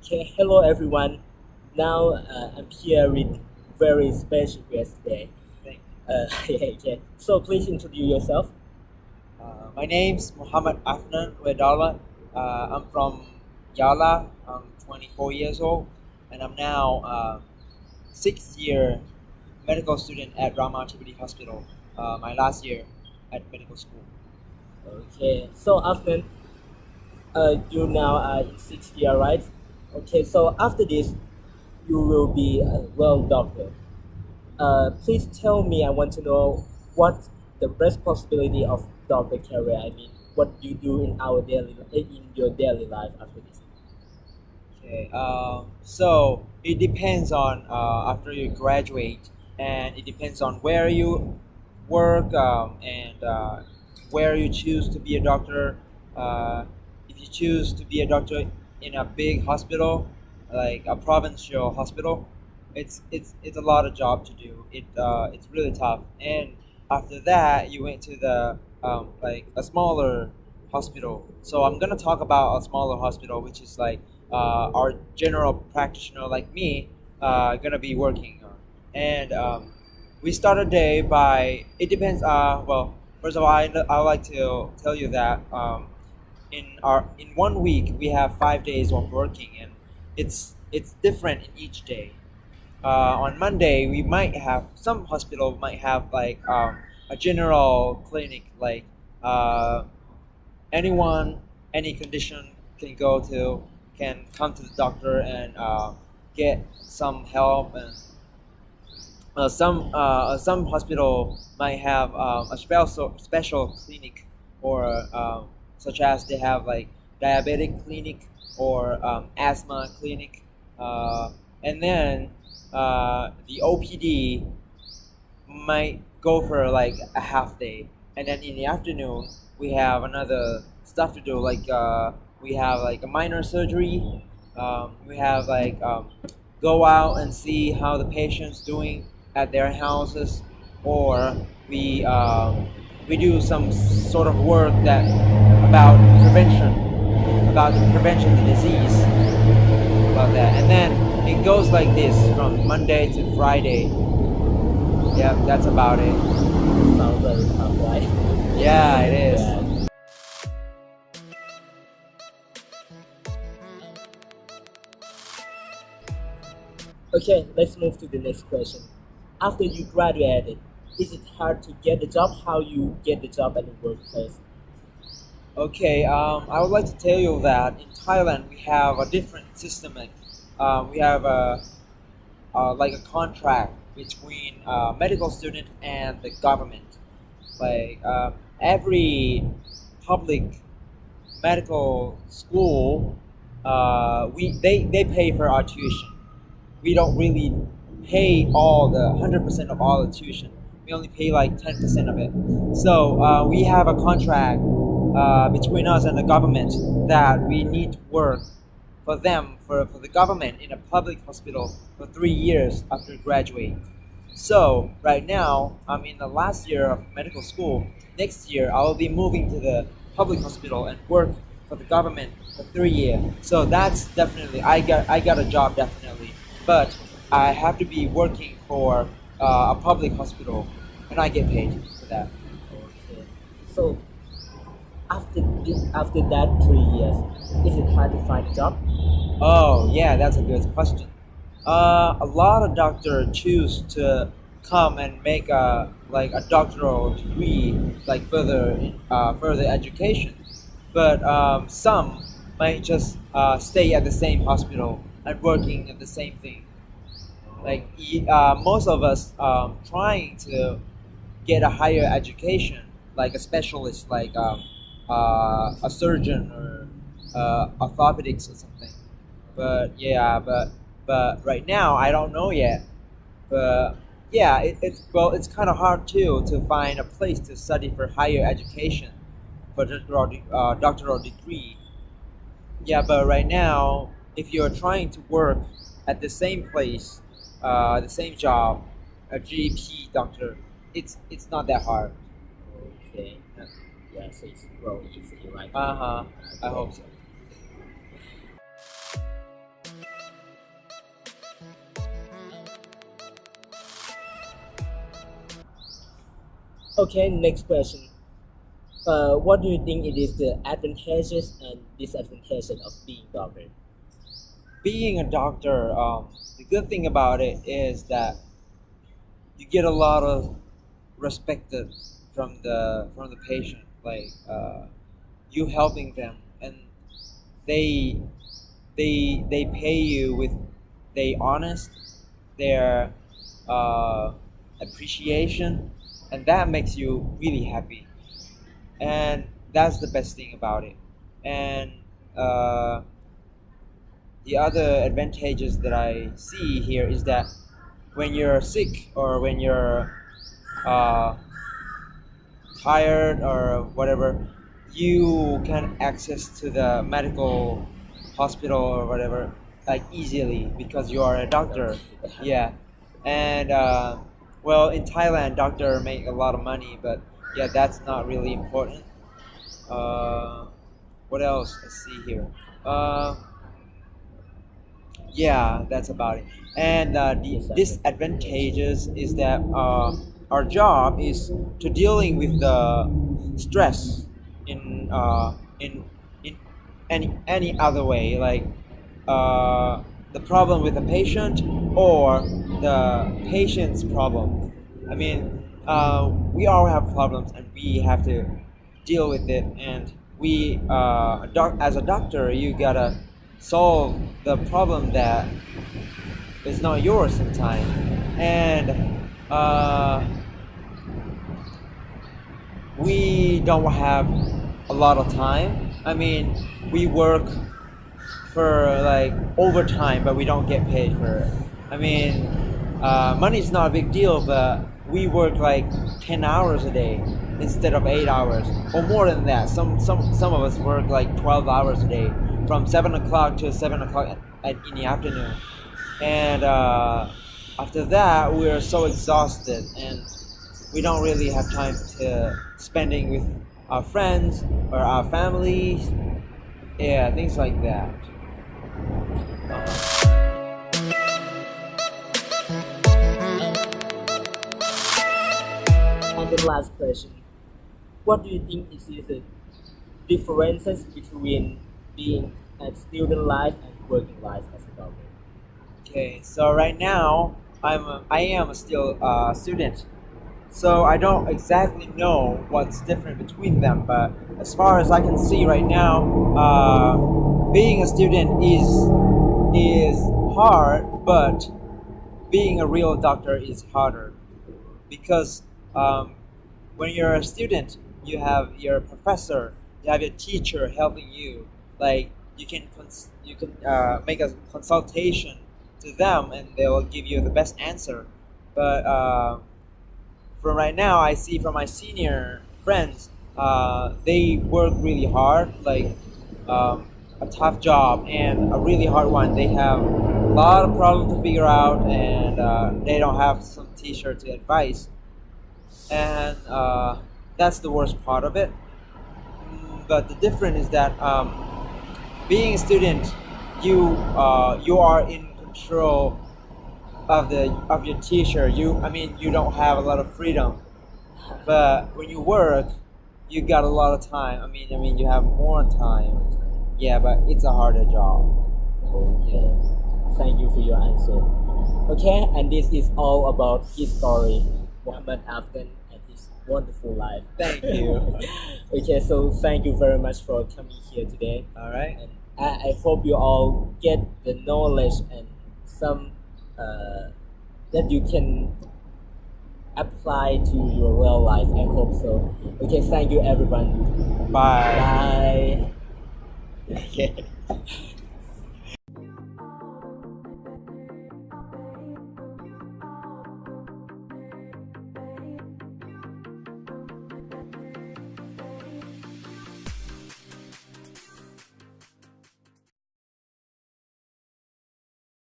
Okay, hello everyone. Now I'm here with very special guest today. Thank Yeah, yeah. So please introduce yourself. My name's Muhammad Afnan Wedala. I'm from Yala. I'm 24 years old, and I'm now sixth year medical student at Rama Chibadi Hospital. My last year at medical school. Okay. So after you now are in sixth year, right? Okay. So after this, you will be a well doctor. Please tell me. I want to know what the responsibility of doctor career. I mean, what you do in your daily life after this. Okay. So it depends on after you graduate, and it depends on where you work and where you choose to be a doctor. If you choose to be a doctor in a big hospital, like a provincial hospital, it's a lot of job to do. It's really tough. And after that, you went to the like a smaller hospital. So I'm gonna talk about a smaller hospital, which is like our general practitioner like me gonna be working on. And we start a day by it depends. Well, first of all, I would like to tell you that in 1 week we have 5 days of working, and it's different in each day. On Monday, we might have some hospital might have like a general clinic, like uh, anyone, any condition can come to the doctor and get some help. And some hospital might have a special clinic, or such as they have like diabetic clinic or asthma clinic, and then the OPD might go for like a half day, and then in the afternoon we have another stuff to do, like we have like a minor surgery. We have like go out and see how the patient's doing at their houses, or we do some sort of work that about prevention, about the prevention of the disease, about that. And then it goes like this from Monday to Friday. Yeah, that's about it. Sounds very tough, right? Yeah, it is. Yeah. Okay, let's move to the next question. After you graduated, is it hard to get the job? How you get the job at the workplace? Okay, I would like to tell you that in Thailand we have a different system. Like, we have like a contract between medical student and the government. Like every public medical school, they pay for our tuition. We don't really pay all the 100% of all the tuition. We only pay like 10% of it. So we have a contract between us and the government that we need to work for them, for the government in a public hospital for 3 years after graduating. So right now I'm in the last year of medical school. Next year I will be moving to the public hospital and work for the government for 3 years. So that's definitely I got a job definitely, but I have to be working for a public hospital, and I get paid for that. Okay. So after that 3 years, is it hard to find a job? Oh yeah, that's a good question. A lot of doctors choose to come and make a doctoral degree, like further education, but some might just stay at the same hospital and working at the same thing. Like most of us trying to get a higher education, like a specialist, like a surgeon or orthopedics or something. But yeah, but right now I don't know yet. But yeah, it's kind of hard too to find a place to study for higher education for doctoral degree. Yeah, but right now, if you're trying to work at the same place, the same job, a GP doctor, it's not that hard. Okay. Yeah, so it's well easy, right? Uh huh. I Okay. hope so. Okay, next question. What do you think it is the advantages and disadvantages of being doctor? Being a doctor, the good thing about it is that you get a lot of respected from the patient, like you helping them, and they they pay you with they honest their uh, appreciation, and that makes you really happy, and that's the best thing about it. And uh, the other advantages that I see here is that when you're sick or when you're uh, tired or whatever, you can access to the medical hospital or whatever like easily because you are a doctor. Yeah, and well, in Thailand, doctor make a lot of money, but yeah, that's not really important. Uh, what else? Let's see here. Uh, yeah, that's about it. And the disadvantages is that our job is to dealing with the stress in in any other way, like the problem with the patient or the patient's problem. I mean, we all have problems and we have to deal with it. And as a doctor, you gotta solve the problem that is not yours sometimes. And we don't have a lot of time. I mean, we work for like overtime, but we don't get paid for it. I mean, money is not a big deal, but we work like 10 hours a day instead of 8 hours, or more than that. Some of us work like 12 hours a day, from 7 o'clock to 7 o'clock in the afternoon. And after that, we're so exhausted, and we don't really have time to spending with our friends or our families. Yeah, things like that. And the last question. What do you think is the differences between being a student life and working life as a doctor? Okay, so right now I am still a student, so I don't exactly know what's different between them. But as far as I can see right now, being a student is hard, but being a real doctor is harder because when you're a student, you have your professor, you have your teacher helping you. Like you can make a consultation to them, and they will give you the best answer. But from right now, I see from my senior friends, they work really hard, like a tough job and a really hard one. They have a lot of problems to figure out, and they don't have some teacher to advise. And that's the worst part of it. But the difference is that being a student, you are in control of your teacher. I mean, you don't have a lot of freedom. But when you work, you got a lot of time. I mean, you have more time. Yeah, but it's a harder job. Okay. Thank you for your answer. Okay, and this is all about his story, Muhammad Afghan, and his wonderful life. Thank you. Okay, so thank you very much for coming here today. All right. And I hope you all get the knowledge and some that you can apply to your real life. I hope so. Okay, thank you everyone. Bye. Bye. Okay.